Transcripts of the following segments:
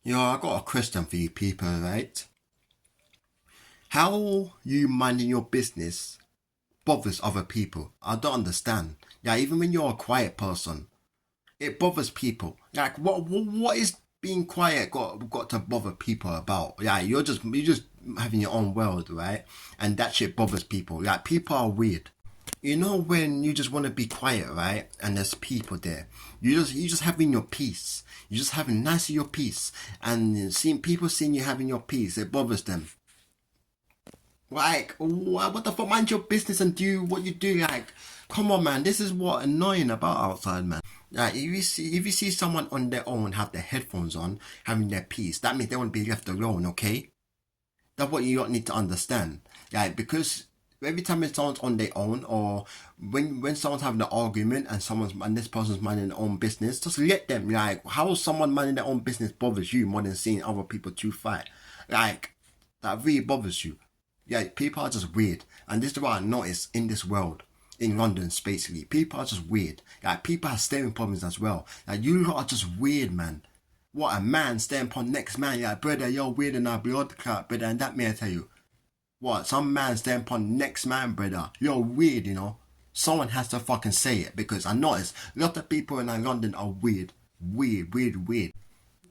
Yo, I got a question for you people, right? How you minding your business bothers other people? I don't understand. Yeah, even when you're a quiet person, it bothers people. Like, what is being quiet got to bother people about? Yeah, you're just having your own world, right? And that shit bothers people. Like, people are weird. You know when you just want to be quiet, right? And there's people there. You just having your peace. You're just having nice of your peace. And seeing people seeing you having your peace, it bothers them. Like, what the fuck? Mind your business and do what you do. Like, come on, man. This is what annoying about outside, man. Like, if you see someone on their own have their headphones on, having their peace, that means they want to be left alone. Okay, that's what you need to understand. Like, because every time someone's on their own, or when someone's having an argument and this person's minding their own business, just let them. Like, how someone minding their own business bothers you more than seeing other people to fight? Like, that really bothers you. Yeah, people are just weird, and this is what I notice in this world, in London, basically. People are just weird. Like, people have staring problems as well. Like, you lot are just weird, man. What, a man staring upon next man? Like, brother, you're weird and I blood clot, brother, and that may I tell you. What, some man staring upon next man, brother? You're weird, you know. Someone has to fucking say it, because I notice a lot of people in London are weird. Weird, weird, weird.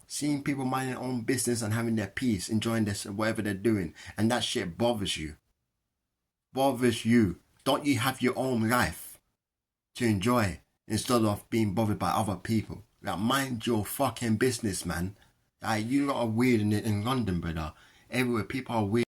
Seeing people minding their own business and having their peace, enjoying this whatever they're doing, and that shit bothers you. Bothers you. Don't you have your own life to enjoy instead of being bothered by other people? Like, mind your fucking business, man. Like, you lot are weird in London, brother. Everywhere people are weird.